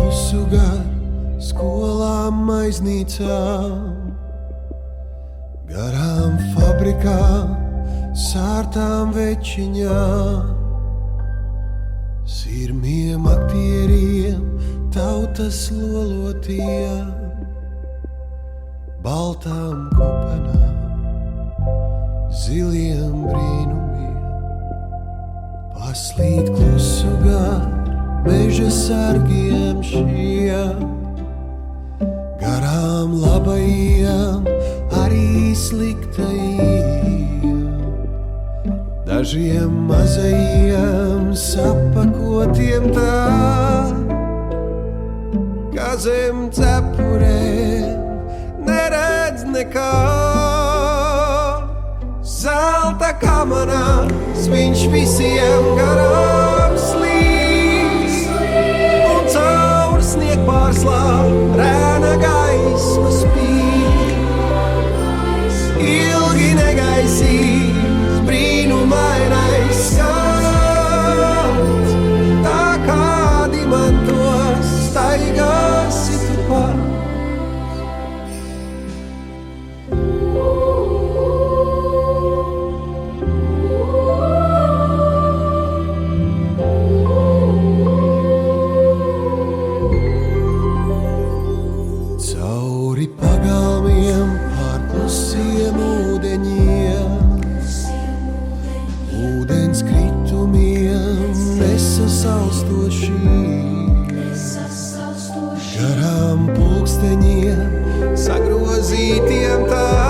klusu gar skolām, maiznīcām, garām fabrikām, sārtām večiņām, sirmiem aktieriem, tautas lolotiem, baltām kopenām, ziliem brīnumiem, paslīd klusu gar meža sargiem šiem, garām labajiem, arī sliktajiem, dažiem mazajiem sapakotiem tā, kā zem cepurēm neredz nekā. Zelta kamanā viņš visiem garām slīd, un caur sniegpārslā rēna gaisma spīd. Ilgi negaisīts brīnumainais skats, tā kā dimantos staigāsi tu pats. Cauri pagalmiem, pār klusiem ūdeņiem, ūdens kritumiem nesasaustošiem, garām pulksteņiem sagrozītiem tā.